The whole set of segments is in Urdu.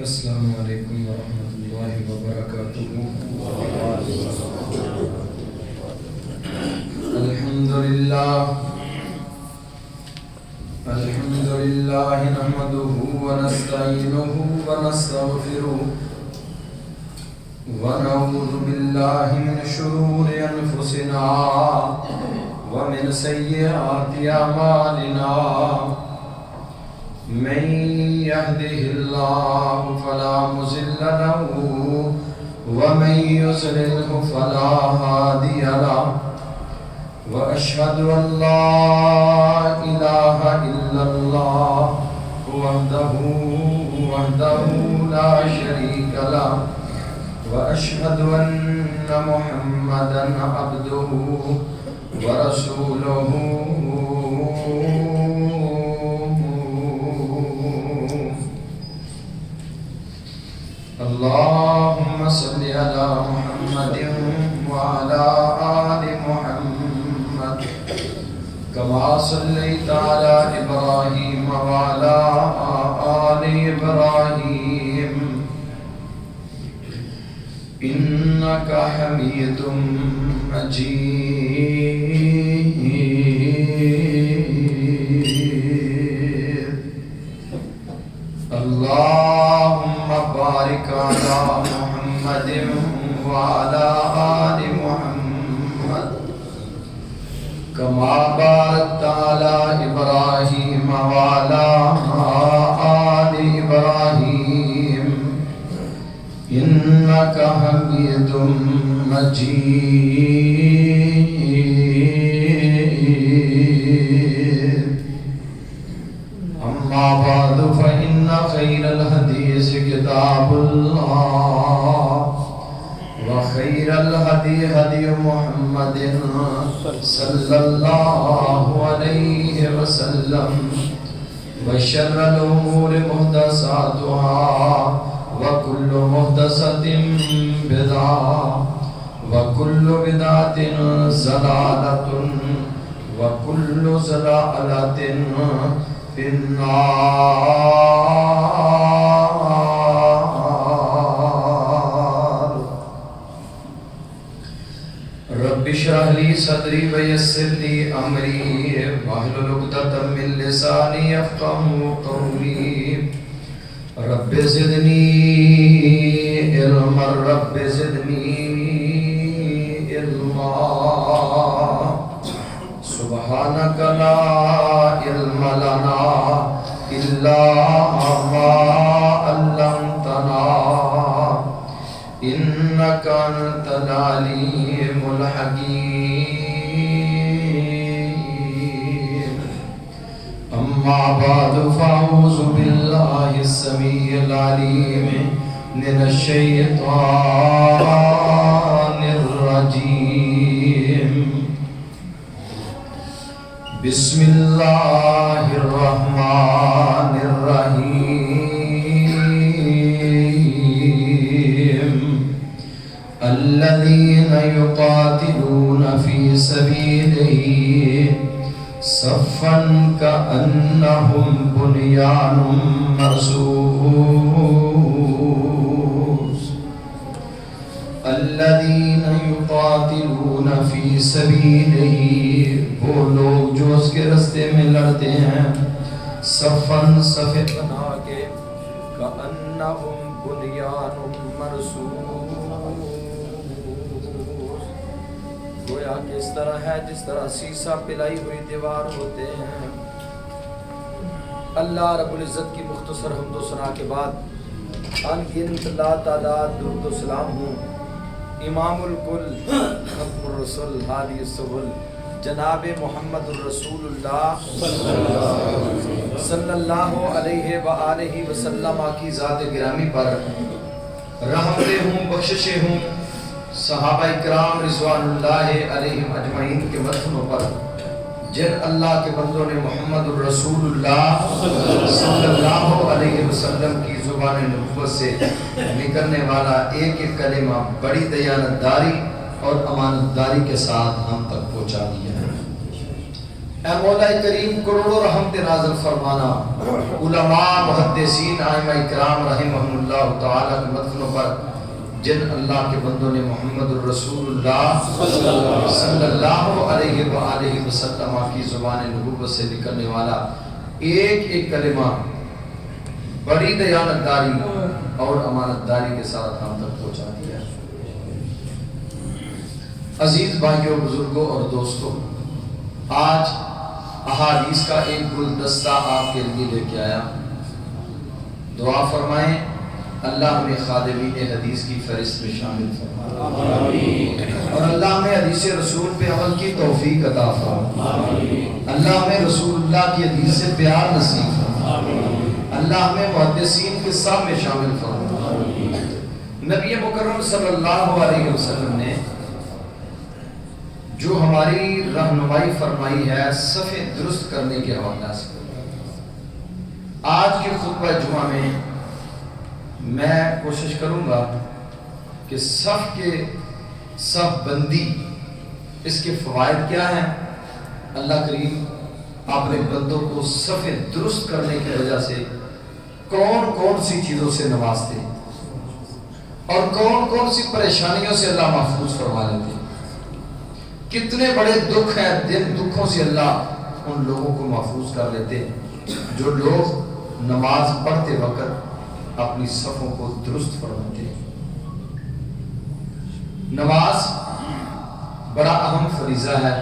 السلام علیکم ورحمۃ اللہ وبرکاتہ۔ الحمد للہ نحمده ونستعینه ونستغفره ونعوذ باللہ من شرور انفسنا ومن سیئات اعمالنا، من يهده الله فلا مضل له ومن يضلل فلا هادي له، وأشهد أن لا إله إلا الله وحده لا شريك له، وأشهد أن محمدا عبده ورسوله۔ اللهم صل على محمد وعلى آل محمد كما صليت على إبراهيم وعلى آل إبراهيم إنك حميد مجيد۔ اللهم بارك على محمد وعلى آل محمد كما باركت على إبراهيم وعلى آل إبراهيم إنك حميد مجيد۔ أما بعد فإن خير الحديث كتاب الله، وخير الهدي هدي محمد صلى الله عليه وسلم، وشر الأمور محدثاتها، وكل محدثة بدعة، وكل بدعة ضلالة، وكل ضلالة في النار۔ رب اشرح لي صدري ويسر لي أمري واحلل عقدة من لساني يفقهوا قولي۔ رب زدني علما، رب زدني علما، سبحانك لا علم لنا إلا ما علمتنا إنك أنت العليم الحكيم۔ أما بعد فأعوذ بالله السميع العليم من الشيطان الرجيم۔ بسم الله الرحمن الرحيم۔ الذين يقاتلون في سبيله صفا كأنهم بنيان مرصوص۔ الذين يقاتلون في سبيله، وہ لوگ جو اس کے راستے میں لڑتے ہیں، صفاً صف بنا کے، كأنهم بنيان مرصوص، گویا کہ اس طرح ہے جس طرح سیسا پلائی ہوئی دیوار ہوتے ہیں۔ اللہ رب العزت کی مختصر حمد و ثنا کے بعد ان گنت لا تعداد درود و سلام ہوں امام الکل ختم الرسل ہادی السبل جناب محمد الرسول اللہ صلی اللہ علیہ وآلہ وسلم کی ذات گرامی پر رحمتیں ہوں، بخششیں ہوں صحابہ کرام رضوان اللہ علیہم اجمعین کے مدفنوں پر، جن اللہ کے بندوں نے محمد الرسول اللہ صلی اللہ علیہ وسلم کی زبان نبوت سے نکلنے والا ایک ایک کلمہ بڑی دیانتداری اور امانتداری کے ساتھ ہم تک پہنچا دیا ہے۔ اے مولا کریم کروڑوں رحمت نازل فرمانا، علماء محدثین ائمہ اکرام رحمہم اللہ تعالی کے مدفنوں پر جن اللہ کے بندوں نے محمد الرسول اللہ صلی اللہ علیہ وآلہ وسلم کی زبان نبوت سے نکلنے والا ایک ایک کلمہ بڑی دیانتداری اور امانتداری کے ساتھ ہم تک پہنچا دیا۔ عزیز بھائیوں، بزرگوں اور دوستوں، آج احادیث کا ایک گلدستہ آپ کے لیے لے کے آیا۔ دعا فرمائیں اللہ ہمیں خادمین حدیث کی فہرست میں شامل فرمائے اور اللہ ہمیں حدیث رسول پہ عمل کی توفیق عطا فرمائے۔ اللہ ہمیں رسول اللہ کی حدیث سے پیار نصیب فرمائے۔ اللہ ہمیں محدثین کے ساتھ میں شامل فرمائے۔ نبی مکرم صلی اللہ علیہ وسلم نے جو ہماری رہنمائی فرمائی ہے صف درست کرنے کے حوالے سے، آج کے خطبہ جمعہ میں میں کوشش کروں گا کہ صف بندی اس کے فوائد کیا ہیں، اللہ کریم اپنے بندوں کو صف درست کرنے کی وجہ سے کون کون سی چیزوں سے نوازتے اور کون کون سی پریشانیوں سے اللہ محفوظ فرما لیتے۔ کتنے بڑے دکھ ہیں، دن دکھوں سے اللہ ان لوگوں کو محفوظ کر لیتے جو لوگ نماز پڑھتے وقت اپنی صفوں کو درست فرماتے ہیں۔ نماز بڑا اہم فریضہ ہے،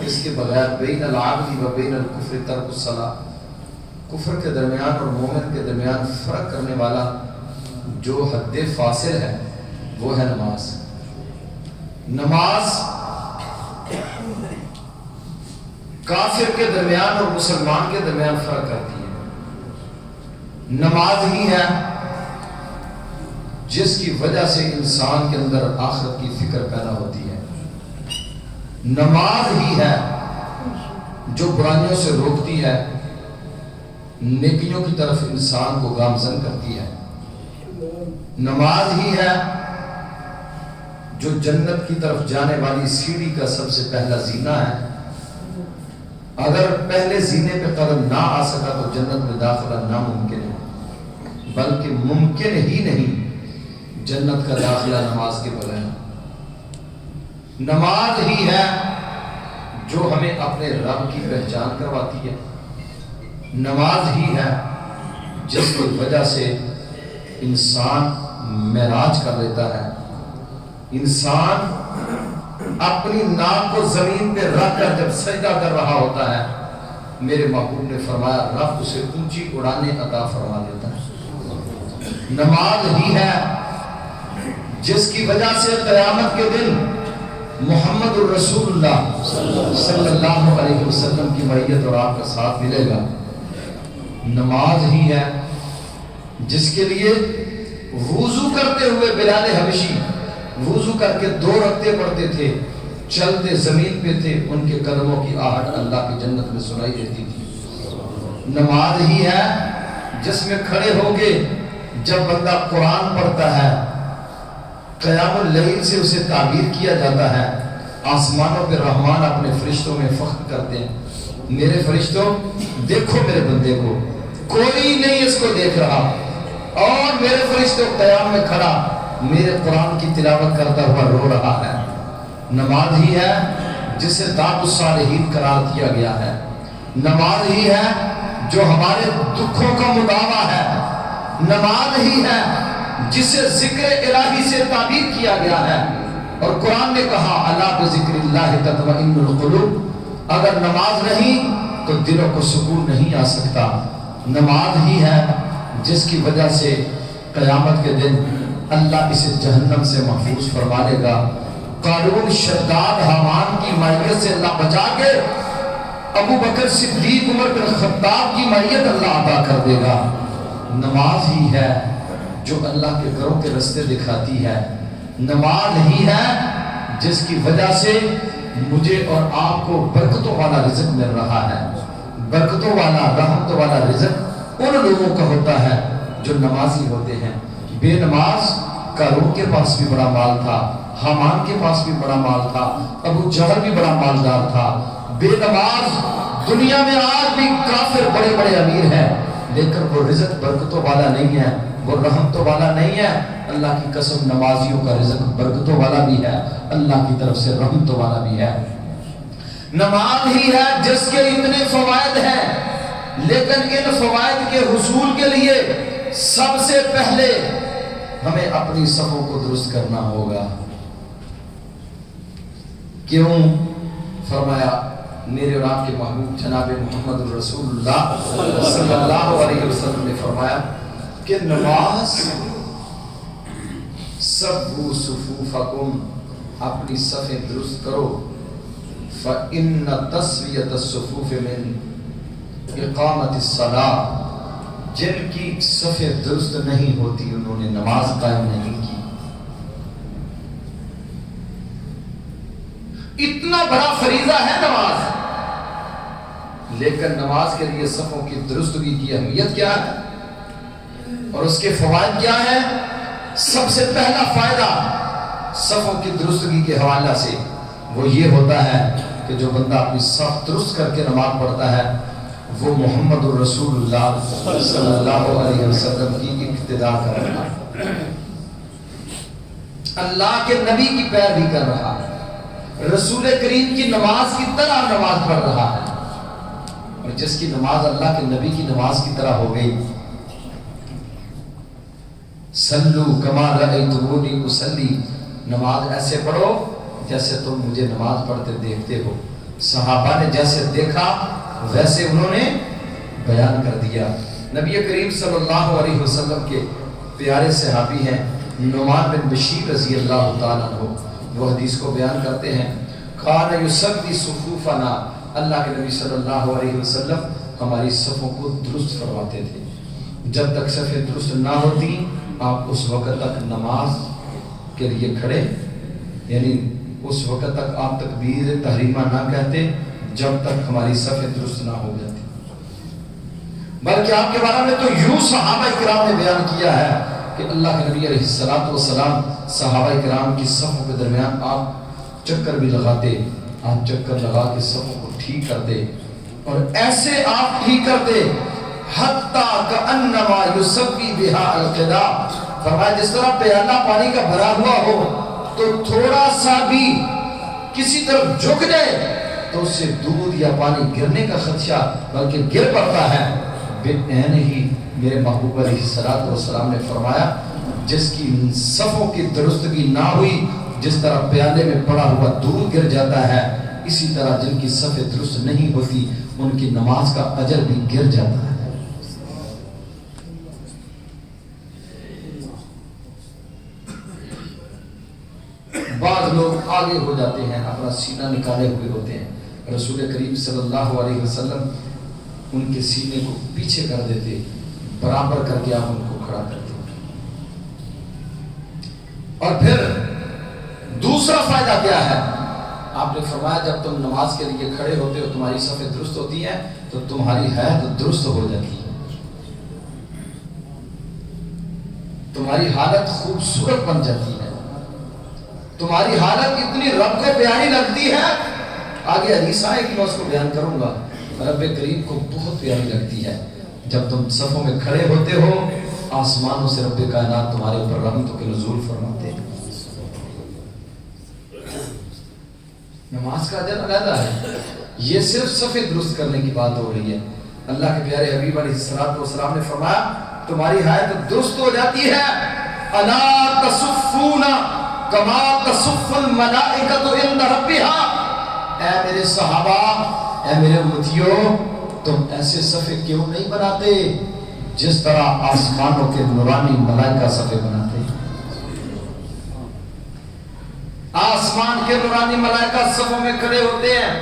اس کے بغیر بین العبد و بین الکفر ترک الصلاۃ، کفر کے درمیان اور مومن کے درمیان فرق کرنے والا جو حد فاصل ہے وہ ہے نماز۔ نماز کافر کے درمیان اور مسلمان کے درمیان فرق کرتی ہے۔ نماز ہی ہے جس کی وجہ سے انسان کے اندر آخرت کی فکر پیدا ہوتی ہے۔ نماز ہی ہے جو برائیوں سے روکتی ہے، نیکیوں کی طرف انسان کو گامزن کرتی ہے۔ نماز ہی ہے جو جنت کی طرف جانے والی سیڑھی کا سب سے پہلا زینہ ہے۔ اگر پہلے زینے پہ قدم نہ آ سکا تو جنت میں داخلہ ناممکن ہے، بلکہ ممکن ہی نہیں جنت کا داخلہ نماز کے بغیر۔ نماز ہی ہے جو ہمیں اپنے رب کی پہچان کرواتی ہے۔ نماز ہی ہے جس کی وجہ سے انسان معراج کر لیتا ہے۔ انسان اپنی ناک کو زمین پہ رکھ کر جب سجدہ کر رہا ہوتا ہے، میرے محبوب نے فرمایا رب اسے اونچی اڑانے عطا فرما دیتا ہے۔ نماز ہی ہے جس کی وجہ سے قیامت کے دن محمد الرسول اللہ صلی اللہ علیہ وسلم کی معیت اور آپ کا ساتھ ملے گا۔ نماز ہی ہے جس کے لیے وضو کرتے ہوئے بلال حبشی وضو کر کے 2 رکعتیں پڑھتے تھے، چلتے زمین پہ تھے، ان کے قدموں کی آہٹ اللہ کی جنت میں سنائی دیتی تھی۔ نماز ہی ہے جس میں کھڑے ہو کے جب بندہ قرآن پڑھتا ہے، قیام اللیل سے اسے تعبیر کیا جاتا ہے، آسمانوں پہ رحمان اپنے فرشتوں میں فخر کرتے ہیں، میرے فرشتوں دیکھو میرے بندے کو، کوئی نہیں اس کو دیکھ رہا، اور میرے فرشتوں قیام میں کھڑا میرے قرآن کی تلاوت کرتا ہوا رو رہا ہے۔ نماز ہی ہے جسے دعوت الصالحین قرار دیا گیا ہے۔ نماز ہی ہے جو ہمارے دکھوں کا مداوا ہے۔ نماز ہی ہے جسے ذکر الہی سے تعبیر کیا گیا ہے، اور قرآن نے کہا الا بذکر اللہ تطمئن القلوب، اگر نماز نہیں تو دلوں کو سکون نہیں آ سکتا۔ نماز ہی ہے جس کی وجہ سے قیامت کے دن اللہ اسے جہنم سے محفوظ فرما لے گا۔ قارون، شداد، حامان کی معیت سے اللہ بچا کے ابو بکر صدیق، عمر بن خطاب کی معیت اللہ عطا کر دے گا۔ نماز ہی ہے جو اللہ کے گھروں کے رستے دکھاتی ہے۔ نماز ہی ہے جس کی وجہ سے مجھے اور آپ کو برکتوں والا رزق مل رہا ہے۔ برکتوں والا، رحمتوں والا رزق ان لوگوں کا ہوتا ہے جو نمازی ہوتے ہیں۔ بے نماز قارون کے پاس بھی بڑا مال تھا، حامان کے پاس بھی بڑا مال تھا، ابو جہل بھی بڑا مالدار تھا۔ بے نماز دنیا میں آج بھی کافر بڑے بڑے امیر ہیں، لیکن وہ رزق برکتوں والا نہیں ہے، وہ رحمتوں والا نہیں ہے۔ اللہ کی قسم نمازیوں کا رزق برکتوں والا بھی ہے، اللہ کی طرف سے رحمتوں والا بھی ہے۔ نماز ہی ہے جس کے اتنے فوائد ہیں، لیکن ان فوائد کے حصول کے لیے سب سے پہلے ہمیں اپنی صفوں کو درست کرنا ہوگا۔ کیوں؟ فرمایا میرے اور آپ کے محبوب جناب محمد رسول اللہ صلی اللہ علیہ وسلم نے فرمایا کہ نماز سبوا صفوفکم، اپنی صفیں درست کرو، فَإِنَّ تَسْوِيَةَ الصُّفُوفِ مِنْ اقامت الصلاۃ، جن کی صفیں درست نہیں ہوتی انہوں نے نماز قائم نہیں کی۔ اتنا بڑا فریضہ ہے نماز، لیکن نماز کے لیے صفوں کی درستگی کی اہمیت کیا ہے اور اس کے فوائد کیا ہیں؟ سب سے پہلا فائدہ صفوں کی درستگی کے حوالے سے وہ یہ ہوتا ہے کہ جو بندہ اپنی صف درست کر کے نماز پڑھتا ہے وہ محمد الرسول اللہ صلی اللہ علیہ وسلم کی اقتداء کر رہا ہے، اللہ کے نبی کی پیروی کر رہا ہے، رسول کریم کی نماز کی طرح نماز پڑھ رہا ہے۔ اور جس کی نماز اللہ کے نبی کی نماز کی طرح ہو گئی، صلو کما رأیتمونی اصلی، نماز ایسے پڑھو جیسے تم مجھے نماز پڑھتے دیکھتے ہو۔ صحابہ نے جیسے دیکھا ویسے انہوں نے بیان کر دیا۔ نبی کریم صلی اللہ علیہ وسلم کے پیارے صحابی ہیں نعمان بن بشیر رضی اللہ تعالیٰ عنہ، وہ حدیث کو بیان کرتے ہیں، کان یصلی صفوفنا، اللہ کے نبی صلی اللہ علیہ وسلم ہماری صفوں کو درست فرماتے تھے۔ جب تک صفیں درست نہ ہوتی آپ اس وقت تک نماز کے لیے کھڑے، یعنی اس وقت تک آپ تکبیر تحریمہ نہ کہتے جب تک ہماری صفیں درست نہ ہو جاتی۔ بلکہ آپ کے بارے میں تو یوں صحابہ کرام نے بیان کیا ہے کہ اللہ کے نبی علیہ السلام صحابہ کرام کی صفوں کے درمیان آپ چکر بھی لگاتے، آپ چکر لگا کے صفوں کو ٹھیک کرتے، اور ایسے آپ ٹھیک کرتے حتیٰ کأنما یصبی بہا القدح، فرمایا جس طرح پیالہ پانی کا بھرا ہوا ہو تو تھوڑا سا بھی کسی طرف جھک جائے تو اس سے دودھ یا پانی گرنے کا خدشہ بلکہ گر پڑتا ہے، بالعین ہی میرے محبوب علیہ السلام نے فرمایا جس کی صفوں کی درستگی نہ ہوئی، جس طرح پیالے میں پڑا ہوا دودھ گر جاتا ہے، اسی طرح جن کی صفیں درست نہیں ہوتی ان کی نماز کا اجر بھی گر جاتا ہے۔ بعض لوگ آگے ہو جاتے ہیں، اپنا سینہ نکالے ہوئے ہوتے ہیں، رسول کریم صلی اللہ علیہ وسلم ان کے سینے کو پیچھے کر دیتے، برابر کر کے آپ ان کو کھڑا کرتے۔ اور پھر دوسرا فائدہ کیا ہے؟ آپ نے فرمایا جب تم نماز کے لیے کھڑے ہوتے ہو تمہاری صفیں درست ہوتی ہیں تو تمہاری حیات درست ہو جاتی ہے، تمہاری حالت خوبصورت بن جاتی ہے، تمہاری حالت اتنی رب کو پیاری لگتی ہے، آگے حدیث آئے کہ میں اس کو بیان کروں گا، رب کریم کو بہت پیاری لگتی ہے جب تم صفوں میں کھڑے ہوتے ہو، آسمانوں سے رب کائنات تمہارے اوپر رحمتوں کے نزول فرماتے ہیں۔ نماز کا اجر علیحدہ ہے، یہ صرف صفیں درست کرنے کی بات ہو رہی ہے۔ اللہ کے پیارے حبیب علیہ السلام نے فرمایا تمہاری حیات درست ہو جاتی ہے، الا تصفون کما تصف الملائکۃ عند ربها، اے میرے صحابہ، اے میرے امتیوں، تم ایسے صفیں کیوں نہیں بناتے جس طرح آسمانوں کے نورانی ملائکہ صفیں بناتے ہیں؟ آسمان کے نورانی ملائکہ صفوں میں کھڑے ہوتے ہیں،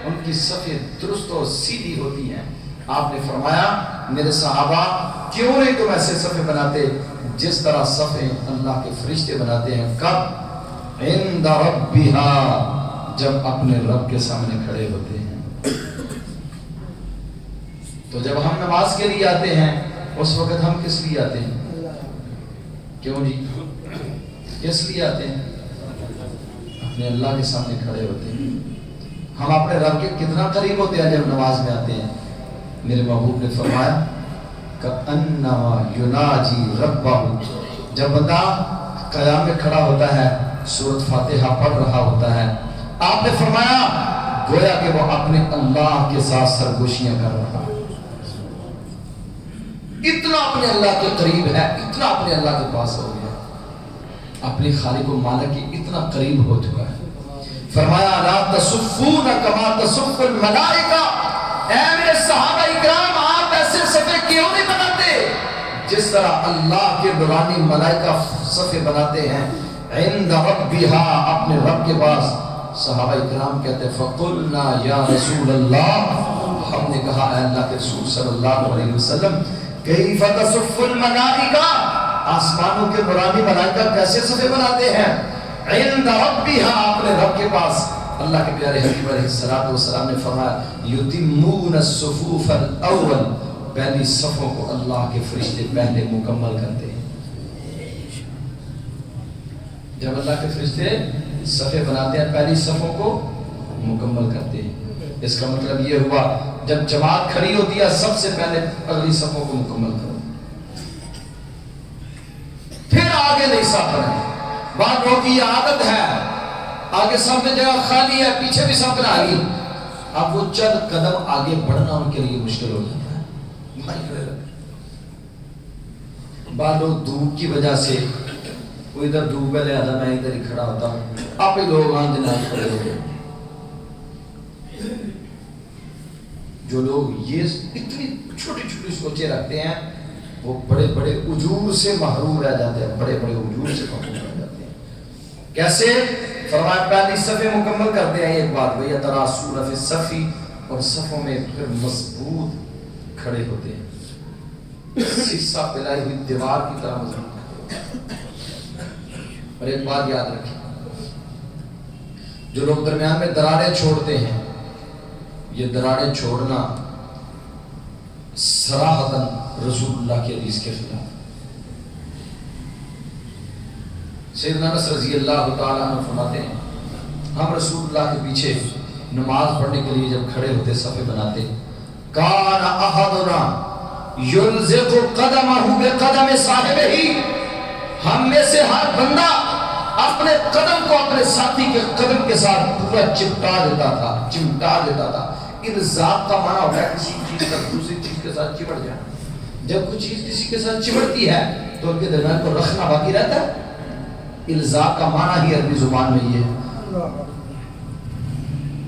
ان کی صفیں درست اور سیدھی ہوتی ہیں۔ آپ نے فرمایا میرے صحابہ کیوں نہیں تم ایسے صفیں بناتے جس طرح صفیں اللہ کے فرشتے بناتے ہیں؟ کب؟ عند ربها، جب اپنے رب کے سامنے کھڑے ہوتے ہیں۔ تو جب ہم نماز کے لیے آتے ہیں اس وقت ہم کس لیے آتے ہیں؟ کیوں جی کس لیے آتے ہیں؟ اپنے اللہ کے سامنے کھڑے ہوتے ہیں، ہم اپنے رب کے کتنا قریب ہوتے ہیں جب نماز میں آتے ہیں؟ میرے محبوب نے فرمایا کأنما یناجی ربہ، جب بندہ قیام میں کھڑا ہوتا ہے سورۃ فاتحہ پڑھ رہا ہوتا ہے، آپ نے فرمایا گویا کہ وہ اپنے اللہ کے ساتھ سرگوشیاں کر رہا ہے، اتنا اپنے اللہ کے قریب ہے، اتنا اپنے اللہ کے پاس ہو گیا، اپنے خالق و مالک کے اتنا قریب ہو چکا ہے۔ فرمایا لا تصفون کما تصف الملائکہ، اے میرے صحابہ اکرام آپ ایسے صفے کیوں نہیں بناتے جس طرح اللہ کے نورانی ملائکہ صفے بناتے ہیں عند ربہا، اپنے رب کے پاس۔ صحابہ اکرام کہتے ہیں فقلنا یا رسول اللہ، ہم نے کہا اے اللہ کے رسول صلی اللہ علیہ وسلم کیف تصف الملائکہ، آسمانوں کے نورانی ملائکہ کیسے صفے بناتے ہیں عند ربہا، اپنے رب کے پاس۔ اللہ کے پیارے حبیب علیہ السلام نے فرمایا یتمون الصفوف الاول، پہلی صفوں کو اللہ کے فرشتے پہلے مکمل کرتے ہیں۔ جب اللہ کے فرشتے صفے بناتے ہیں پہلی صفوں کو مکمل کرتے ہیں، اس کا مطلب یہ ہوا جب جماعت کھڑی ہوتی ہے سب سے پہلے اگلی صفوں کو مکمل کرو، پھر آگے نہیں صف بنائیں۔ بعض لوگوں کی یہ عادت ہے آگے سب میں جگہ خالی ہے پیچھے بھی سب بنا لی، اب وہ چند قدم آگے بڑھنا ان کے لیے مشکل ہو جاتا ہے۔ بعض لوگ دھوپ کی وجہ سے وہ ادھر دھوپ ہے لہذا میں ادھر ہی کھڑا ہوتا ہوں، آپ ہی لوگ آن جناب کھڑے ہو گئے۔ جو لوگ یہ اتنی چھوٹی چھوٹی سوچیں رکھتے ہیں وہ بڑے بڑے اجور سے محروم رہ جاتے ہیں، بڑے بڑے اجور سے محروم رہ جاتے ہیں۔ کیسے؟ فرمایا پہلی صفیں مکمل کرتے ہیں، ایک بات وہی تراسون فی الصف، اور صفوں میں پھر مضبوط کھڑے ہوتے ہیں، سیسا پلائی ہوئی دیوار کی طرح مضبوط ہے۔ اور ایک بات یاد رکھیں، جو لوگ درمیان میں دراڑیں چھوڑتے ہیں، یہ دراڑیں چھوڑنا صراحتاً رسول اللہ کی حدیث کے خلاف۔ سیدنا انس رضی اللہ تعالیٰ عنہ فرماتے ہیں ہم رسول اللہ کے پیچھے نماز پڑھنے کے لیے جب کھڑے ہوتے صفے بناتے، کان احدنا یلزق قدمہ بقدم صاحبہ، ہم میں سے ہر بندہ اپنے قدم کو اپنے ساتھی کے قدم کے ساتھ پورا چمٹا دیتا تھا۔ الزاق کا معنی ہوتا ہے کسی چیز کا دوسری چیز کے ساتھ چمٹ جانا، جب کوئی چیز کسی کے ساتھ چمٹتی ہے تو ان کے درمیان کو رکھنا باقی رہتا ہے۔ الزاق کا معنی ہی عربی زبان میں یہ ہے۔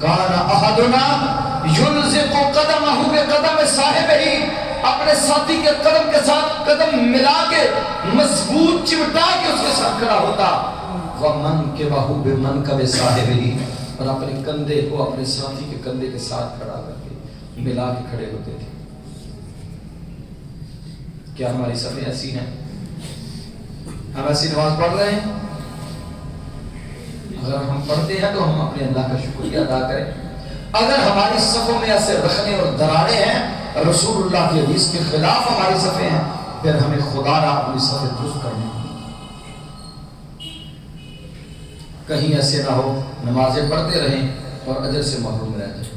کان احدنا یلزق قدمہ بقدم صاحبہ، اپنے ساتھی کے قدم کے ساتھ قدم ملا کے مضبوط چمٹا کے اس کے ساتھ کھڑا ہوتا، ومنکبہ بمنکب صاحبہ، اور اپنے کندھے کو اپنے ساتھی کے کندھے کے ساتھ کھڑا کر کے ملا کے کھڑے ہوتے تھے۔ کیا ہماری صفیں ایسی ہیں؟ ہم ایسی نماز پڑھ رہے ہیں؟ اگر ہم پڑھتے ہیں تو ہم اپنے اللہ کا شکریہ ادا کریں۔ اگر ہماری صفوں میں ایسے رخنے اور دراڑیں ہیں، رسول اللہ کی حدیث کے خلاف ہماری صفیں ہیں، پھر ہمیں خدا را اپنی صفیں درست کرنی ہیں۔ کہیں ایسے نہ ہو نمازیں پڑھتے رہیں اور اجر سے محروم رہ جائیں۔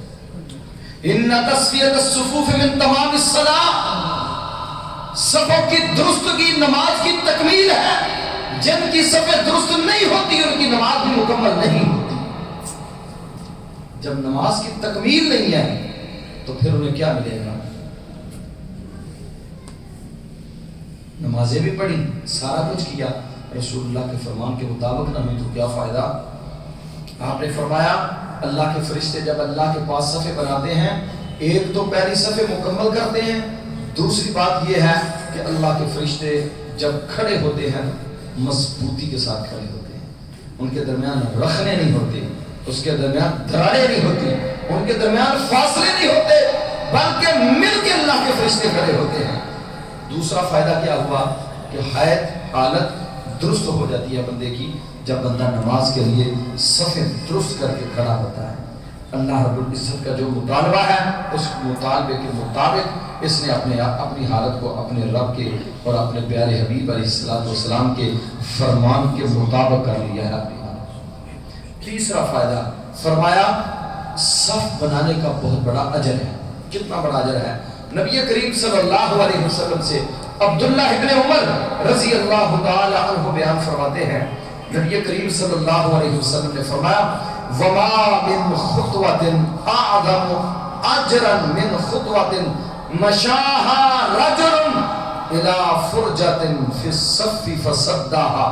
ان تسویۃ الصفوف من تمام الصلاۃ، صفوں کی درستگی نماز کی تکمیل ہے۔ جن کی صفیں درست نہیں ہوتی ان کی نماز بھی مکمل نہیں ہوتی۔ جب نماز کی تکمیل نہیں ہے تو پھر انہیں کیا ملے گا؟ نمازیں بھی پڑھی، سارا کچھ کیا، رسول اللہ کے فرمان کے مطابق نہ ہوئی تو کیا فائدہ؟ آپ نے فرمایا اللہ کے فرشتے جب اللہ کے پاس صفیں بناتے ہیں، ایک تو پہلی صفیں مکمل کرتے ہیں، دوسری بات یہ ہے کہ اللہ کے فرشتے جب کھڑے ہوتے ہیں مضبوطی کے ساتھ کھڑے ہوتے ہیں، ان کے درمیان رخنے نہیں ہوتے، اس کے درمیان دراڑیں نہیں ہوتی، ان کے درمیان فاصلے نہیں ہوتے، بلکہ مل کے اللہ کے فرشتے کھڑے ہوتے ہیں۔ دوسرا فائدہ کیا ہوا کہ حالت درست ہو جاتی ہے بندے کی جب بندہ نماز کے لیے صفیں درست کر کے کھڑا ہوتا ہے۔ اللہ رب العزت کا جو مطالبہ ہے اس مطالبے کے مطابق اس نے اپنی حالت کو اپنے رب کے اور اپنے پیارے حبیب علیہ السلام کے فرمان کے مطابق کر لیا ہے اپنی حالت۔ تیسرا فائدہ فرمایا صف بنانے کا بہت بڑا اجر ہے. کتنا بڑا اجر ہے؟ نبی کریم صلی اللہ علیہ وسلم سے عبداللہ ابن عمر رضی اللہ تعالی عنہ بیان فرماتے ہیں، نبی کریم صلی اللہ علیہ وسلم نے فرمایا وما من خطوۃ اعظم اجرا من خطوۃ مشاها رجل الى فرجۃ فی الصف فصدها.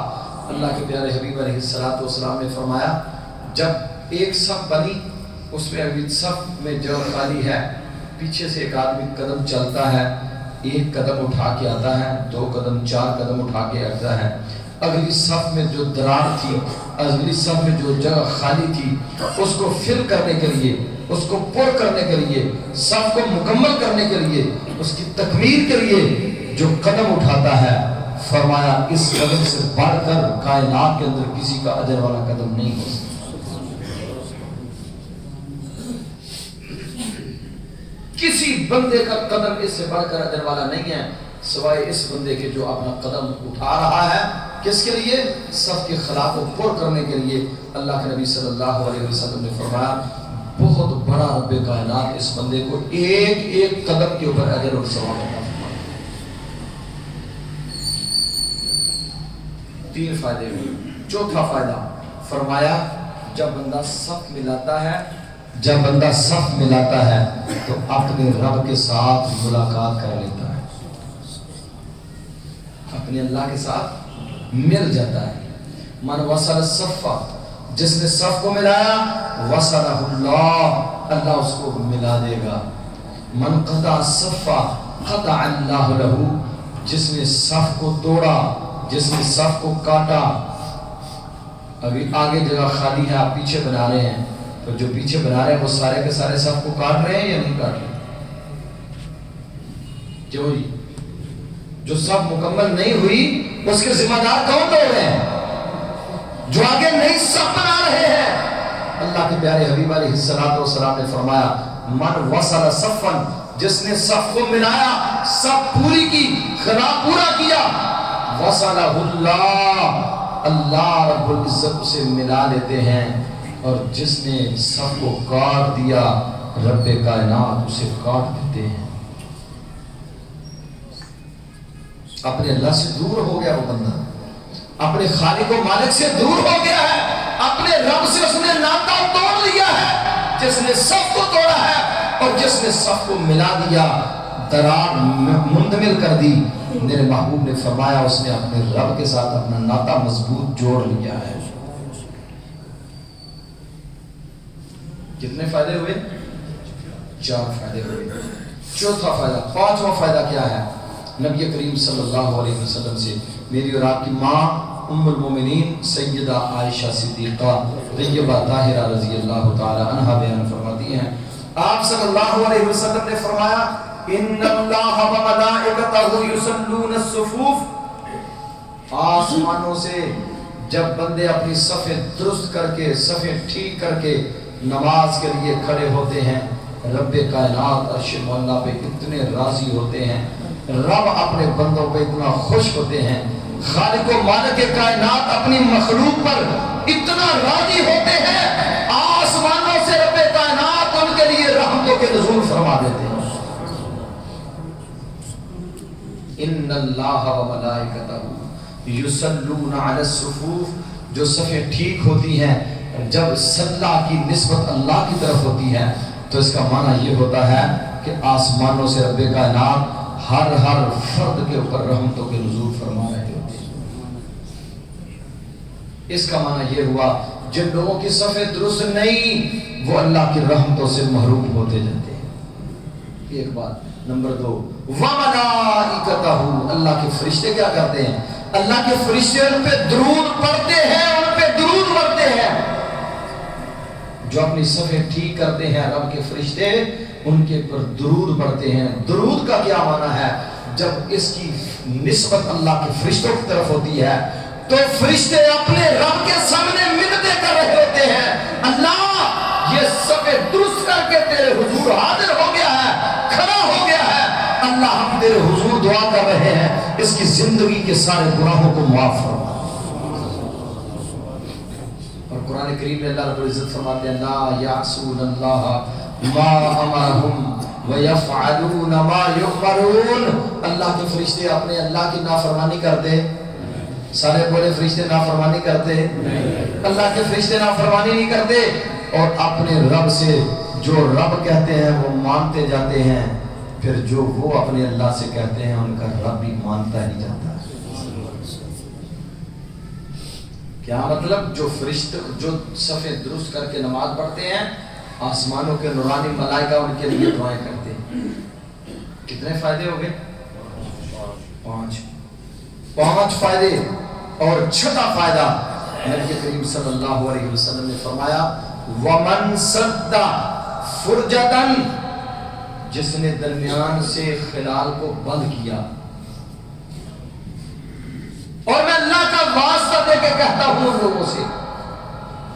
اللہ کے پیارے حبیب علیہ الصلوۃ والسلام نے فرمایا جب ایک صف بنی، اس میں ابھی صف میں جگہ خالی ہے، پیچھے سے ایک آدمی قدم چلتا ہے، ایک قدم اٹھا کے آتا ہے، 2 قدم 4 قدم اٹھا کے آتا ہے، اگلی صف میں جو درار تھی، اگلی صف میں جو جگہ خالی تھی، اس کو فل کرنے کے لیے، اس کو پر کرنے کے لیے، صف کو مکمل کرنے کے لیے، اس کی تکمیل کے لیے جو قدم اٹھاتا ہے، فرمایا اس قدم سے بڑھ کر کائنات کے اندر کسی کا اجر والا قدم نہیں ہو سکتا. کسی بندے کا قدم اس سے بڑھ کر اجر والا نہیں ہے سوائے اس بندے کے جو اپنا قدم اٹھا رہا ہے. کس کے لیے؟ صف کے خلا کو پر کرنے کے لیے. اللہ کے نبی صلی اللہ علیہ وسلم نے فرمایا بہت بڑا رب کائنات اس بندے کو ایک ایک قدم کے اوپر اجر اور ثواب عطا فرمائے. 3 فائدے ہوئے. چوتھا فائدہ فرمایا جب بندہ صف ملاتا ہے تو اپنے رب کے ساتھ ملاقات کر لیتا ہے، اپنے اللہ کے ساتھ مل جاتا ہے. من وصل الصف، جس نے صف کو ملایا، وصلہ اللہ، اللہ اس کو ملا دے گا. من قطع الصف قطع اللہ لہ، جس نے صف کو توڑا، جس نے صف کو کاٹا. ابھی آگے جگہ خالی ہے، آپ پیچھے بنا رہے ہیں، تو جو پیچھے بنا رہے ہیں وہ سارے کے سارے صف کو کاٹ رہے ہیں یا نہیں کاٹ رہے؟ جو جو صف مکمل نہیں ہوئی اس کے ذمہ دار کون لوگ ہیں؟ جو آگے نئی صف بنا رہے ہیں. اللہ کے پیارے حبیب علیہ الصلوۃ والسلام نے فرمایا من وصل صفا، جس نے صف کو ملایا، صف پوری کی، خلا پورا کیا، وصلہ اللہ، اللہ رب العزت اسے ملا لیتے ہیں. اور جس نے صف کو کاٹ دیا، رب کائنات اسے کاٹ دیتے ہیں. اپنے اللہ سے دور ہو گیا وہ بندہ، اپنے خالق و مالک سے دور ہو گیا ہے، اپنے رب سے اس نے ناطہ توڑ لیا ہے. جس نے صف کو توڑا ہے اور جس نے صف کو ملا دیا، درار منتمل کر دی، میرے محبوب نے فرمایا اس نے اپنے رب کے ساتھ اپنا ناطہ مضبوط جوڑ لیا ہے. کتنے فائدے ہوئے؟ 4 فائدے ہوئے. چوتھا فائدہ، 5واں فائدہ کیا ہے؟ نبی کریم صلی اللہ علیہ وسلم سے میری اور آپ کی ماں ام المومنین سیدہ عائشہ صدیقہ طیبہ طاہرہ رضی اللہ تعالی عنہا بیان فرماتی ہیں، آپ صلی اللہ علیہ وسلم نے فرمایا ان اللہ و ملائکتہ یصلون الصفوف. آسمانوں سے جب بندے اپنی صفیں درست کر کے، صفیں ٹھیک کر کے نماز کے لیے کھڑے ہوتے ہیں، رب کائنات عرش مولا پہ اتنے راضی ہوتے ہیں، رب اپنے بندوں پہ اتنا خوش ہوتے ہیں، خالق و مالک کائنات اپنی مخلوق پر اتنا راضی ہوتے ہیں، آسمانوں سے رب کائنات ان کے لیے رحمتوں کے نزول فرما دیتے ہیں. ان اللہ و ملائکتہ یصلون علی الصفوف. جو صفیں ٹھیک ہوتی ہیں، جب صلاح کی نسبت اللہ کی طرف ہوتی ہے تو اس کا معنی یہ ہوتا ہے کہ آسمانوں سے رب کائنات ہر فرد کے اوپر رحمتوں کے نزول فرما رہے ہوتے ہیں. اس کا معنی یہ ہوا جن لوگوں کی صفیں درست نہیں وہ اللہ کی رحمتوں سے محروم ہوتے جاتے ہیں. ایک بات. نمبر 2 وَمَلَائِكَتَهُ، اللہ کے فرشتے کیا کرتے ہیں؟ اللہ کے فرشتے ان پہ درود پڑھتے ہیں، ان پہ درود پڑھتے ہیں. جو اپنی صفیں ٹھیک کرتے ہیں رب کے فرشتے ان کے پر درود پڑھتے ہیں. درود کا کیا معنی ہے؟ جب اس کی نسبت اللہ کے فرشتوں کی طرف ہوتی ہے تو فرشتے اپنے رب کے سامنے منتیں کر رہے ہوتے ہیں، اللہ یہ صفیں درست کر کے تیرے حضور حاضر ہو گیا ہے، کھڑا ہو گیا ہے، اللہ ہم تیرے حضور دعا کر رہے ہیں اس کی زندگی کے سارے گناہوں کو معاف فرما. اور قرآن قرآن کریم میں اللہ رب العزت فرماتے ہیں لا یعصون اللہ ما امرہم ویفعلون ما یؤمرون. اللہ کے فرشتے اپنے اللہ کی نافرمانی کرتے؟ سارے بولے فرشتے نافرمانی کرتے؟ اللہ کے فرشتے نافرمانی نہیں کرتے، اور اپنے رب سے جو رب کہتے ہیں وہ مانتے جاتے ہیں، پھر جو وہ اپنے اللہ سے کہتے ہیں ان کا رب بھی مانتا ہی جاتا ہے. کیا مطلب؟ جو فرشتے جو صفیں درست کر کے نماز پڑھتے ہیں، آسمانوں کے نورانی ملائکہ ان کے لیے دعائیں کرتے ہیں. کتنے فائدے ہو گئے؟ 5 فائدے. اور چھٹا فائدہ نبی کریم صلی اللہ علیہ وسلم نے فرمایا وَمَنْ سَدَّ فُرْجَةً، جس نے درمیان سے خلال کو بند کیا. اور میں اللہ کا واسطہ دے کے کہتا ہوں ان لوگوں سے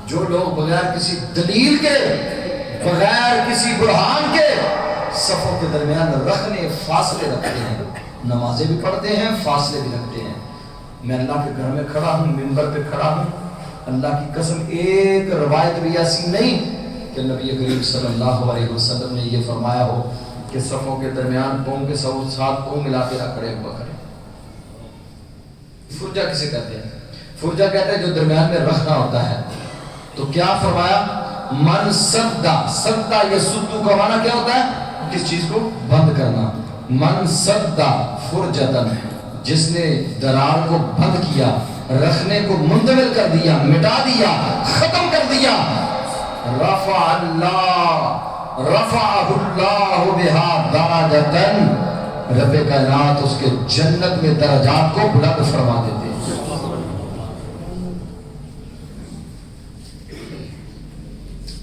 جو لوگ بغیر کسی دلیل کے، بغیر کسی برہان کے صفوں کے درمیان رکھنے فاصلے رکھتے ہیں، نمازیں بھی پڑھتے ہیں فاصلے بھی رکھتے ہیں. میں اللہ کے گھر میں کھڑا ہوں، منبر پہ کھڑا ہوں، اللہ کی قسم ایک روایت بھی ایسی نہیں کہ نبی کریم صلی اللہ علیہ وسلم نے یہ فرمایا ہو کہ صفوں کے درمیان پاؤں کے ساتھ پاؤں ملا کے نہ کھڑے ہوا کریں. فرجہ کسے کہتے ہیں؟ فرجہ کہتے ہیں جو درمیان میں رکھنا ہوتا ہے. تو کیا فرمایا؟ من سدہ. سدہ یہ سدو کا معنی کیا ہوتا ہے؟ کس چیز کو بند کرنا. من سدہ فرجتن، جس نے درار کو بند کیا، رکھنے کو مندمل کر دیا، مٹا دیا، ختم کر دیا، رفعہ اللہ بہا درجتن، رب کائنات اس کے جنت میں درجات کو بلند فرما دیتے ہیں.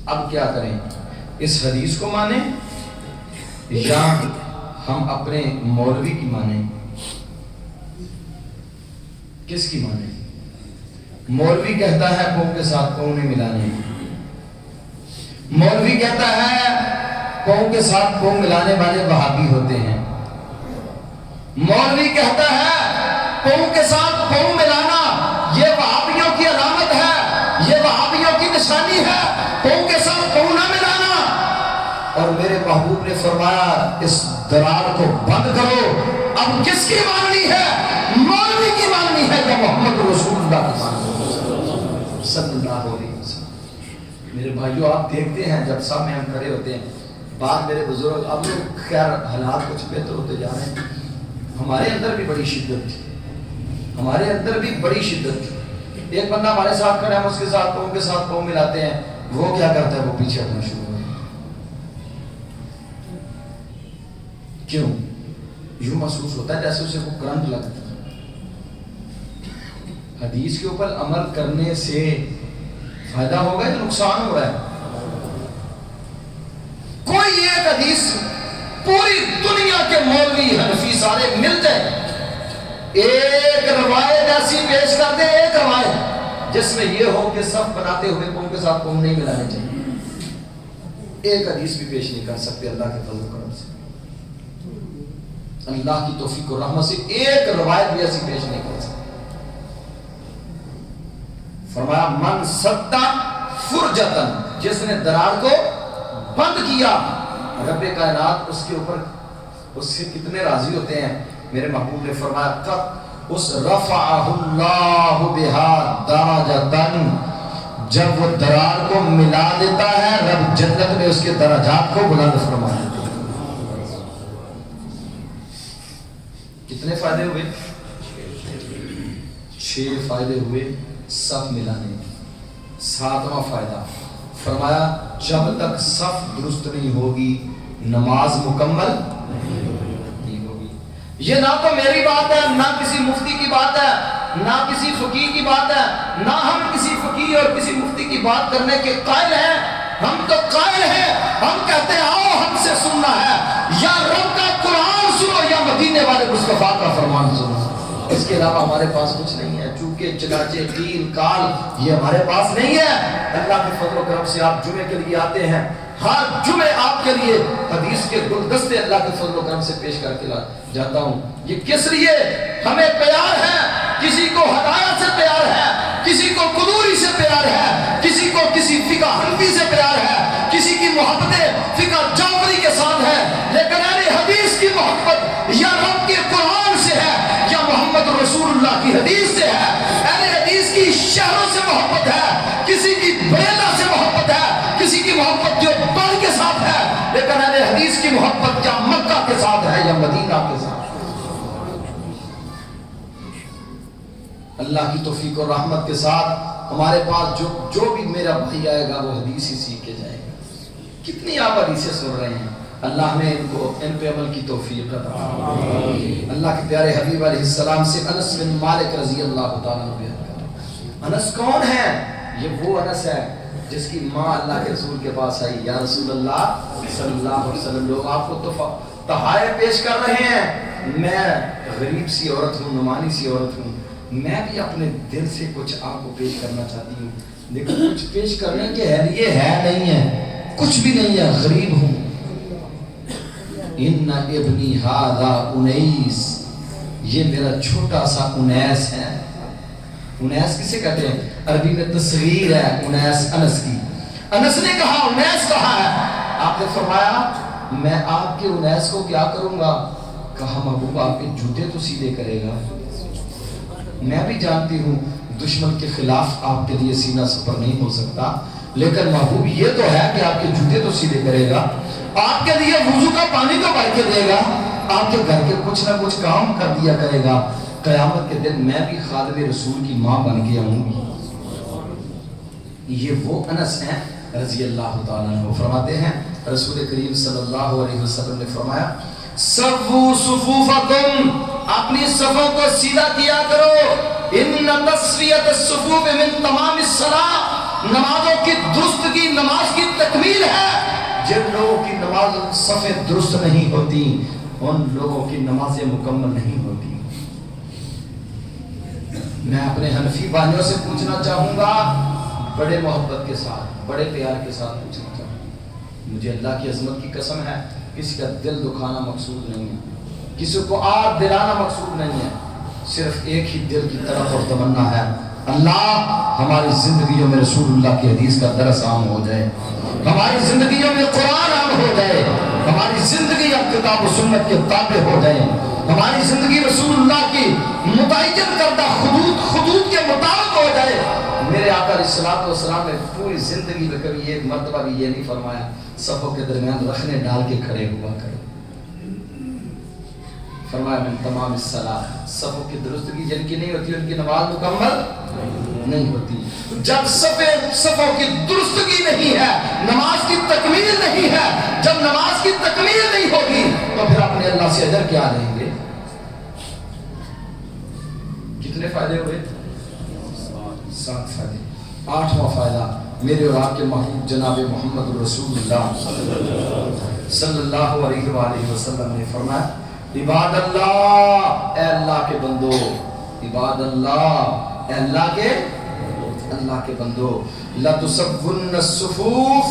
اب کیا کریں؟ اس حدیث کو مانیں یا ہم اپنے مولوی کی مانیں؟ کس کی مانیں؟ مولوی کہتا ہے پاؤں کے ساتھ پاؤں نہیں ملانے. مولوی کہتا ہے پاؤں کے ساتھ پاؤں ملانے والے وہابی ہوتے ہیں. مولوی کہتا ہے پاؤں کے ساتھ پاؤں ملانا یہ وہابیوں کی علامت ہے، یہ وہابیوں کی نشانی ہے، پاؤں کے ساتھ پاؤں نہ ملانا. اور میرے محبوب نے فرمایا اس درار کو بند کرو. اب کس کی ماننی ہے؟ مولوی کی ماننی ہے یا محمد رسول اللہ کی ماننی ہے صلی اللہ علیہ وسلم. میرے بھائیو آپ دیکھتے ہیں جب سامنے ہم کھڑے ہوتے ہیں، بعد میرے بزرگ، اب لوگ خیر حالات کچھ بہتر ہوتے جا رہے ہیں، ہمارے اندر بھی بڑی شدت تھی، ہمارے اندر بھی بڑی شدت تھی. ایک بندہ ہمارے ساتھ کھڑا ہے، ہم اس کے ساتھ پاؤں کے ساتھ پاؤں ملاتے ہیں، وہ کیا کرتا ہے؟ وہ پیچھے ہٹنا شروع ہو. کیوں؟ یوں محسوس ہوتا ہے جیسے اسے وہ کرنٹ لگتا ہے. حدیث کے اوپر عمل کرنے سے فائدہ ہوگا یا نقصان ہو رہا ہے؟ کوئی ایک حدیث پوری دنیا کے مولوی حنفی سارے مل جائے، ایک روایت ایسی پیش کر دے، ایک روایت جس میں یہ ہو کہ صف بناتے ہوئے پاؤں کے ساتھ پاؤں نہیں ملانے چاہیے، ایک حدیث بھی پیش نہیں کر سکتے اللہ کے فضل و کرم سے، اللہ کی توفیق و رحمت سے ایک روایت بھی ایسی پیش نہیں کر سکتے. فرمایا من سدہ فرجتن، جس نے درار کو بند کیا، رب کائنات اس کے اوپر اس سے کتنے راضی ہوتے ہیں. میرے محبوب نے فرمایا قط اس رفعہ اللہ بہا درجتن، جب وہ درار کو ملا دیتا ہے رب جنت میں اس کے درجات کو بلند فرما دیتا ہے. کتنے فائدے ہوئے؟ 6 فائدے ہوئے صف ملانے. 7واں فائدہ فرمایا جب تک صف درست نہیں ہوگی نماز مکمل نہیں ہوگی. یہ نہ تو میری بات ہے، نہ کسی مفتی کی بات ہے، نہ کسی فقیہ کی بات ہے، نہ ہم کسی فقیہ اور کسی مفتی کی بات کرنے کے قائل ہیں. ہم تو قائل ہیں، ہم کہتے ہیں آؤ ہم سے سننا ہے، یا رب کا قرآن سنو یا مدینے والے مصطفیٰ کا فرمان سنو. اس کے علاوہ ہمارے پاس کچھ نہیں ہے. چونکہ چنانچہ قیل کال یہ ہمارے پاس نہیں ہے. اللہ کے فضل و کرم سے آپ جمعے کے لیے آتے ہیں، ہر جمعے آپ کے لیے حدیث کے گلدستے اللہ کے فضل و کرم سے پیش کر کے جاتا ہوں. یہ کس لیے؟ ہمیں پیار ہے، کسی کو ہدایت سے پیار ہے، کسی کو قدوری سے پیار ہے، کسی کو محمد رسول اللہ کی حدیث سے ہے، اہل حدیث کی شہروں سے محبت ہے، کسی کی بیلا سے محبت ہے، کسی کی محبت جو بڑھ کے ساتھ ہے، لیکن اہل حدیث کی محبت یا مکہ کے ساتھ ہے یا مدینہ کے ساتھ۔ اللہ کی توفیق اور رحمت کے ساتھ ہمارے پاس جو بھی میرا بھائی آئے گا وہ حدیث ہی سیکھ کے جائے گا۔ کتنی آپ حدیثیں سن رہے ہیں، اللہ نے ان پہ عمل کی توفیق عطا فرمائے۔ اللہ کے پیارے حبیب علیہ السلام سے انس بن مالک رضی اللہ تعالیٰ عنہ بیان کریں۔ انس کون ہے؟ یہ وہ انس ہے جس کی ماں اللہ کے رسول کے پاس آئی، یا رسول اللہ صلی اللہ علیہ وسلم، لوگ آپ کو تحائف پیش کر رہے ہیں، میں غریب سی عورت ہوں، نمانی سی عورت ہوں، میں بھی اپنے دل سے کچھ آپ کو پیش کرنا چاہتی ہوں، لیکن کچھ پیش کرنے کے لیے ہے نہیں ہے، کچھ بھی نہیں ہے، غریب ہوں۔ ان ابنی ھذا انیس، یہ میرا چھوٹا سا انیس ہے۔ انیس کسے کہتے ہیں؟ عربی میں تصغیر ہے انیس، انس کی۔ انس نے کہا انیس کہاں ہے؟ آپ نے فرمایا میں آپ کے انیس کو کیا کروں گا؟ کہا محبوب آپ کے جوتے تو سیدھے کرے گا۔ میں بھی جانتی ہوں دشمن کے خلاف آپ کے لیے سینہ سپر نہیں ہو سکتا، لیکن محبوب یہ تو ہے کہ آپ کے جوتے تو سیدھے کرے گا، آپ کے لیے وضو کا پانی تو بھر کے دے گا، آپ کے گھر کے کچھ نہ کچھ کام کر دیا کرے گا۔ قیامت کے دن میں بھی خادم رسول کی ماں بن کے آؤں گی۔ یہ وہ انس ہیں رضی اللہ تعالیٰ عنہ۔ فرماتے ہیں رسول کریم صلی اللہ علیہ وسلم نے فرمایا سووا صفوفکم، اپنی صفوں کو سیدھا کیا کرو، ان تسویۃ الصفوف من تمام الصلاۃ، نمازوں کی درستگی نماز کی تکمیل ہے۔ جن لوگوں کی نماز صفیں درست نہیں ہوتی ان لوگوں کی نمازیں مکمل نہیں ہوتی۔ میں اپنے حنفی بھائیوں سے پوچھنا چاہوں گا، بڑے محبت کے ساتھ، بڑے پیار کے ساتھ پوچھنا چاہوں گا، مجھے اللہ کی عظمت کی قسم ہے کسی کا دل دکھانا مقصود نہیں ہے، کسی کو آگ دلانا مقصود نہیں ہے، صرف ایک ہی دل کی طرف اور تمنا ہے، اللہ ہماری زندگیوں میں رسول اللہ کی حدیث کا درس عام ہو جائے، ہماری زندگیوں میں قرآن عام ہو جائے، ہماری زندگی اب کتاب و سنت کے تابع ہو جائے، ہماری زندگی رسول اللہ کی متعین کردہ خطوط کے مطابق ہو جائے۔ میرے آقا علیہ الصلوۃ والسلام نے پوری زندگی میں کبھی ایک مرتبہ بھی یہ نہیں فرمایا صفوں کے درمیان رخنے ڈال کے کھڑے ہوا کرو، فرمایا من تمام الصلاۃ، صفوں کی درستگی جن کی نہیں ہوتی ان کی نماز مکمل نہیں ہوتی۔ جب صفوں کی درستگی نہیں ہے نماز کی تکمیل نہیں ہے، جب نماز کی تکمیل نہیں ہوگی تو پھر اپنے اللہ سے اجر کیا لیں گے؟ کتنے فائدے ہوئے؟ 7 فائدے۔ 8واں فائدہ میرے اور آپ کے محبوب جناب محمد رسول اللہ صلی اللہ علیہ وآلہ وسلم نے فرمایا عباد اللہ، اے اللہ کے بندو، عباد اللہ، اے اللہ کے بندو، لَتُسَوُّنَّ الصُّفُوفَ،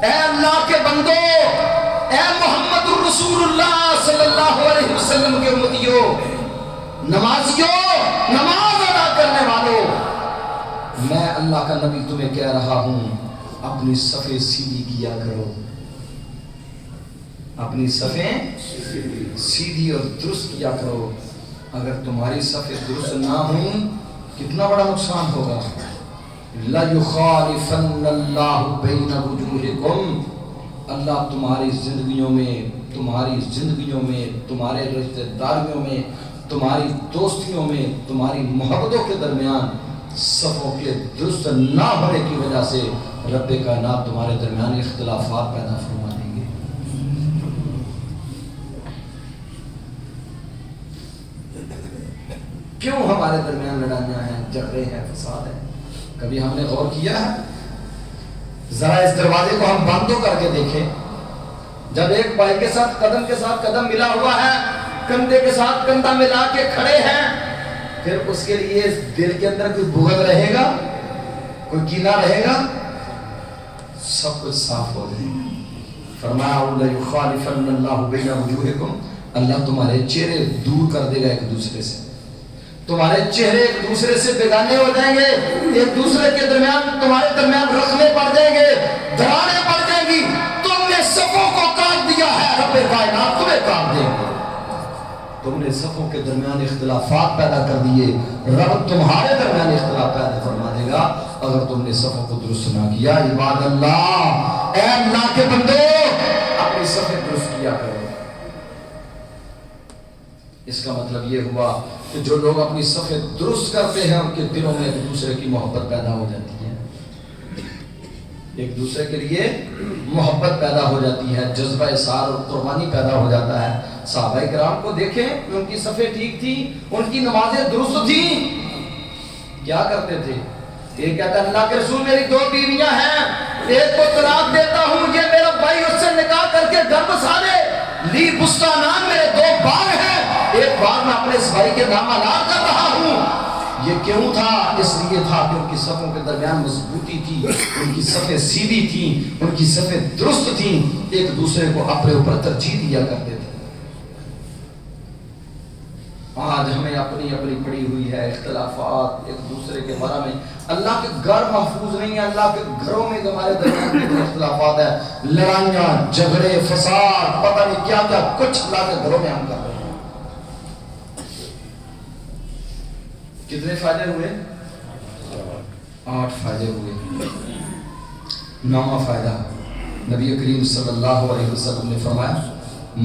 اے اللہ کے بندو، اے محمد الرسول اللہ صلی اللہ علیہ وسلم کے امتیوں، نمازیوں، نماز ادا کرنے والوں، میں اللہ کا نبی تمہیں کہہ رہا ہوں اپنی صفیں سیدھی کیا کرو، اپنی صفیں سیدھی اور درست کیا کرو۔ اگر تمہاری صفیں درست نہ ہوں کتنا بڑا نقصان ہوگا۔ لَيُخَالِفَنَّ اللَّهُ بَيْنَ وُجُوهِكُمْ، اللہ تمہاری زندگیوں میں، تمہارے رشتہ داریوں میں، تمہاری دوستیوں میں، تمہاری محبتوں کے درمیان صفوں کے درست نہ ہونے کی وجہ سے رب کائنات تمہارے درمیان اختلافات پیدا فرما دیں گے۔ کیوں ہمارے درمیان لڑائیاں ہیں، جھگڑے ہیں، فساد ہیں؟ کبھی ہم نے غور کیا ہے؟ ذرا اس دروازے کو ہم بند تو کر کے دیکھیں، جب ایک بھائی کے ساتھ قدم ملا ہوا ہے، کندھے کے ساتھ کندھا ملا کے کھڑے ہیں، پھر اس کے لیے دل کے اندر کوئی بغض رہے گا، کوئی کینہ رہے گا؟ سب کچھ صاف ہو جائے گا۔ فرمایا لَيُخَالِفَنَّ اللَّهُ بَيْنَ وُجُوهِكُمْ، اللہ تمہارے چہرے دور کر دے گا ایک دوسرے سے، تمہارے چہرے ایک دوسرے سے بیگانے ہو جائیں گے، ایک دوسرے کے درمیان تمہارے درمیان رخنے پڑ جائیں گے، دراڑیں پڑ جائیں گی۔ تم نے صفوں کو کاٹ دیا ہے، رب کائنات تمہیں کاٹ دیں گے۔ تم نے صفوں کے درمیان اختلافات پیدا کر دیے، رب تمہارے درمیان اختلاف پیدا فرما دے گا اگر تم نے صفوں کو درست نہ کیا۔ عباد اللہ، اے اللہ کے بندو، اپنی صفیں درست کیا کرو۔ اس کا مطلب یہ ہوا کہ جو لوگ اپنی صفیں درست کرتے ہیں ان کے دلوں میں ایک دوسرے کی محبت پیدا ہو جاتی ہے، ایک دوسرے کے لیے محبت پیدا ہو جاتی ہے، جذبہ اظہار اور قربانی پیدا ہو جاتا ہے۔ صحابہ کرام کو دیکھیں، ان کی صفیں ٹھیک تھی، ان کی نمازیں درست تھیں، کیا کرتے تھے؟ ایک کہتا ہے اللہ کے رسول میری 2 بیویاں ہیں، ایک کو طلاق دیتا ہوں، یہ میرا بھائی اس سے نکاح کر کے گھر بسا دے، لی بستانان میرے 2 باغ ہیں، ایک باغ میں اپنے اس بھائی کے نام اعلان کر رہا ہوں۔ یہ کیوں تھا؟ اس لیے تھا کہ ان کی صفوں کے درمیان مضبوطی تھی، ان کی صفیں سیدھی تھیں، ان کی صفیں درست تھیں، ایک دوسرے کو اپنے اوپر ترجیح دیا کرتے تھے۔ آج ہمیں اپنی پڑی ہوئی ہے اختلافات ایک دوسرے کے بارے میں، اللہ کے گھر محفوظ نہیں ہے، اللہ کے گھروں میں ہمارے درمیان کتنے اختلافات ہیں، لڑائیاں، جھگڑے، فساد، پتہ نہیں کیا کیا کچھ اللہ کے گھروں میں ہم کر رہے ہیں۔ کتنے فائدے ہوئے؟ 8 فائدے ہوئے۔ 9واں فائدہ، نبی کریم صلی اللہ علیہ وسلم نے فرمایا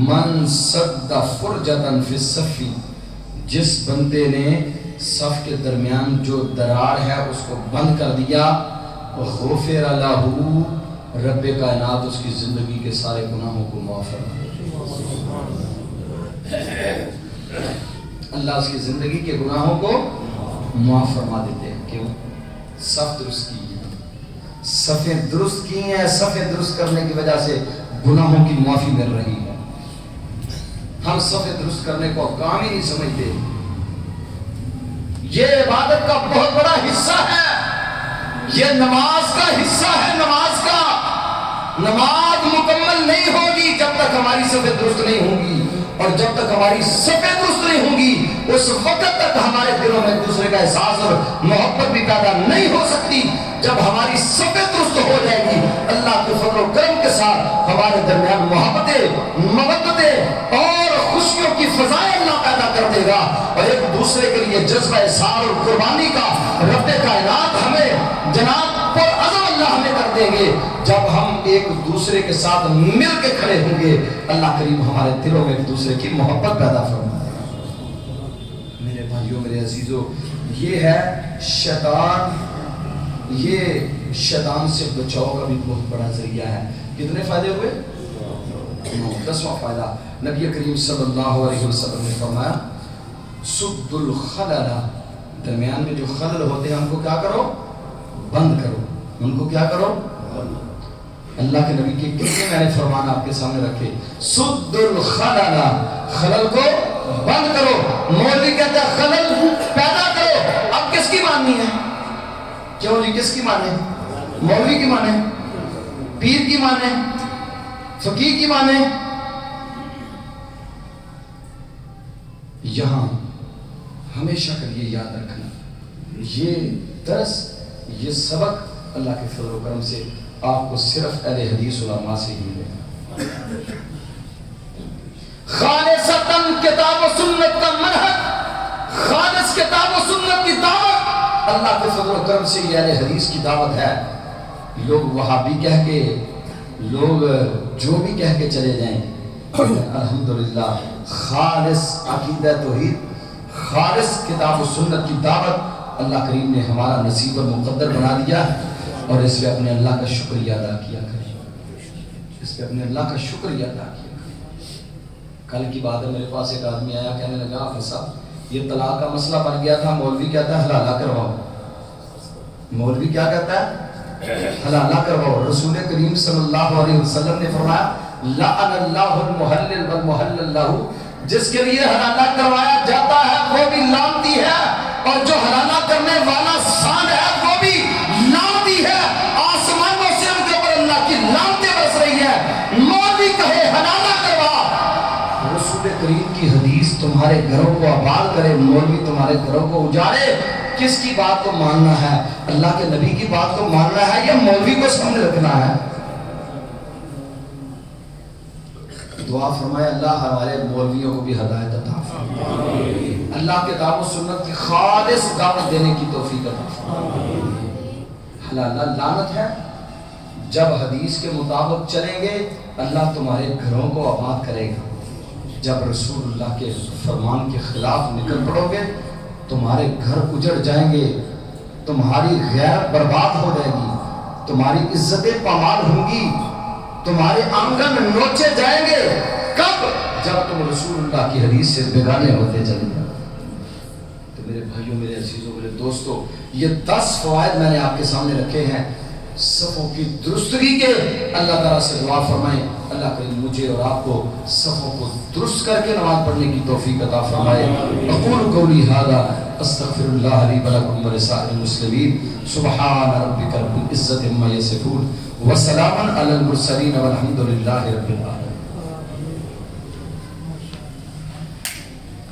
من سد فرجتاً فی الصف، جس بندے نے صف کے درمیان جو دراڑ ہے اس کو بند کر دیا، غفر لہ، رب کائنات اس کی زندگی کے سارے گناہوں کو معاف فرما دیتے، اللہ اس کی زندگی کے گناہوں کو معاف فرما دیتے ہیں۔ کیوں؟ صف درست کی ہے، صفیں درست کی ہیں، صفیں درست کرنے کی وجہ سے گناہوں کی معافی مل رہی ہے۔ ہم صفیں درست کرنے کو کام ہی نہیں سمجھتے، یہ عبادت کا بہت بڑا حصہ ہے، یہ نماز کا حصہ ہے، نماز کا۔ نماز مکمل نہیں ہوگی جب تک ہماری صفیں درست نہیں ہوں گی، اور جب تک ہماری صفیں درست نہیں ہوں گی اس وقت تک ہمارے دلوں میں دوسرے کا احساس اور محبت بھی پیدا نہیں ہو سکتی۔ جب ہماری صفیں درست ہو جائے گی، اللہ کے فضل و کرم کے ساتھ ہمارے درمیان محبتیں، مودتیں اور خوشیوں کی فضائیں اللہ پیدا کر دے گا، اور ایک دوسرے کے لیے جذبہ اظہار اور قربانی کا رب کائنات ہمیں جناب پر عزم اللہ ہمیں کر دیں گے۔ جب ہم ایک دوسرے کے ساتھ مل کے کھڑے ہوں گے، اللہ کریم ہمارے دلوں میں ایک دوسرے کی محبت پیدا فرمائے گا۔ میرے بھائیوں، میرے عزیزوں، یہ ہے شیطان، یہ شیطان سے بچاؤ کا بھی بہت بڑا ذریعہ ہے۔ کتنے فائدے ہوئے؟ 10واں فائدہ، نبی کریم صلی اللہ علیہ وسلم نے فرمایا سد الخلل، درمیان میں جو خلل ہوتے ہیں ان کو کیا کرو؟ بند کرو، ان کو کیا کرو؟ اللہ کے نبی کے کتنے میں نے فرمان آپ کے سامنے رکھے، سد الخلل، خلل کو بند کرو۔ مولوی کہتا ہے خلل پیدا کرو، اب کس کی ماننی ہے؟ کیوں جی کس کی مانے؟ مولوی کی مانے، پیر کی مانے، فقیہ کی مانے؟ یہاں ہمیشہ کے لیے یاد رکھنا، یہ درس، یہ سبق اللہ کے فضل و کرم سے آپ کو صرف اہل حدیث علماء سے ہی ملے گا۔ خالصتاً کتاب و سنت کا منہج، خالص کتاب و سنت کی دعوت اللہ کے فضل و کرم سے یہ اہل حدیث کی دعوت ہے۔ لوگ وہابی کہہ کے، لوگ جو بھی کہہ کے چلے جائیں، الحمدللہ خالص عقیدہ توحید، خالص کتاب و سنت کی دعوت اللہ کریم نے ہمارا نصیب اور مقدر بنا دیا، اور اس پہ اپنے اللہ کا شکریہ ادا کیا کریں، اس پہ اپنے اللہ کا شکریہ ادا کیا کریں۔ کل کی بات ہے، میرے پاس ایک آدمی آیا، کہنے لگا حافظ صاحب یہ طلاق کا مسئلہ بن گیا تھا، مولوی کہتا ہے حلالہ کرواؤ، مولوی کیا کہتا ہے؟ حلالہ کرواؤ۔ رسول کریم صلی اللہ علیہ وسلم نے فرمایا لعن اللہ المحلل والمحلل لہ، جس کے لیے حلالہ کروایا جاتا ہے وہ بھی لعنتی ہے، اور جو حلالہ کرنے والا سان ہے وہ بھی لعنتی ہے۔ آسمانوں سے ان کے اوپر اللہ کی لعنتیں برس رہی ہے۔ مولوی کہے حلالہ کروا، رسول کریم کی حدیث تمہارے گھروں کو آباد کرے، مولوی تمہارے گھروں کو اجاڑے، کس کی بات کو ماننا ہے؟ اللہ کے نبی کی بات کو ماننا ہے یا مولوی کو سامنے رکھنا ہے؟ دعا فرمائے اللہ ہمارے مولویوں کو بھی ہدایت عطا فرمائے، اللہ کے دعوت و سنت کی خالص دعوت دینے کی توفیق عطا فرمائے۔ اللہ لعنت ہے جب حدیث کے مطابق چلیں گے اللہ تمہارے گھروں کو آباد کرے گا، جب رسول اللہ کے فرمان کے خلاف نکل پڑو گے تمہارے گھر اجڑ جائیں گے، تمہاری غیرت برباد ہو جائے گی، تمہاری عزتیں پامال ہوں گی، تمہارے آنگن نوچے جائیں گے۔ کب؟ جب تم رسول اللہ کی حدیث سے بیگانے ہوتے چلے جاؤ۔ تو میرے بھائیوں، میرے عزیزوں، میرے دوستوں، یہ 10 فوائد میں نے آپ کے سامنے رکھے ہیں صفوں کی درستگی کے۔ اللہ تعالیٰ سے دعا فرمائیں اللہ کریم مجھے اور آپ کو صفوں کو درست کر کے نماز پڑھنے کی توفیق عطا فرمائے۔ اقول قولی ھذا استغفر اللہ لی ولکم ولسائر المسلمین۔ سبحان ربک رب العزۃ عما یصفون وسلام علی المرسلین والحمد للہ رب العالمین۔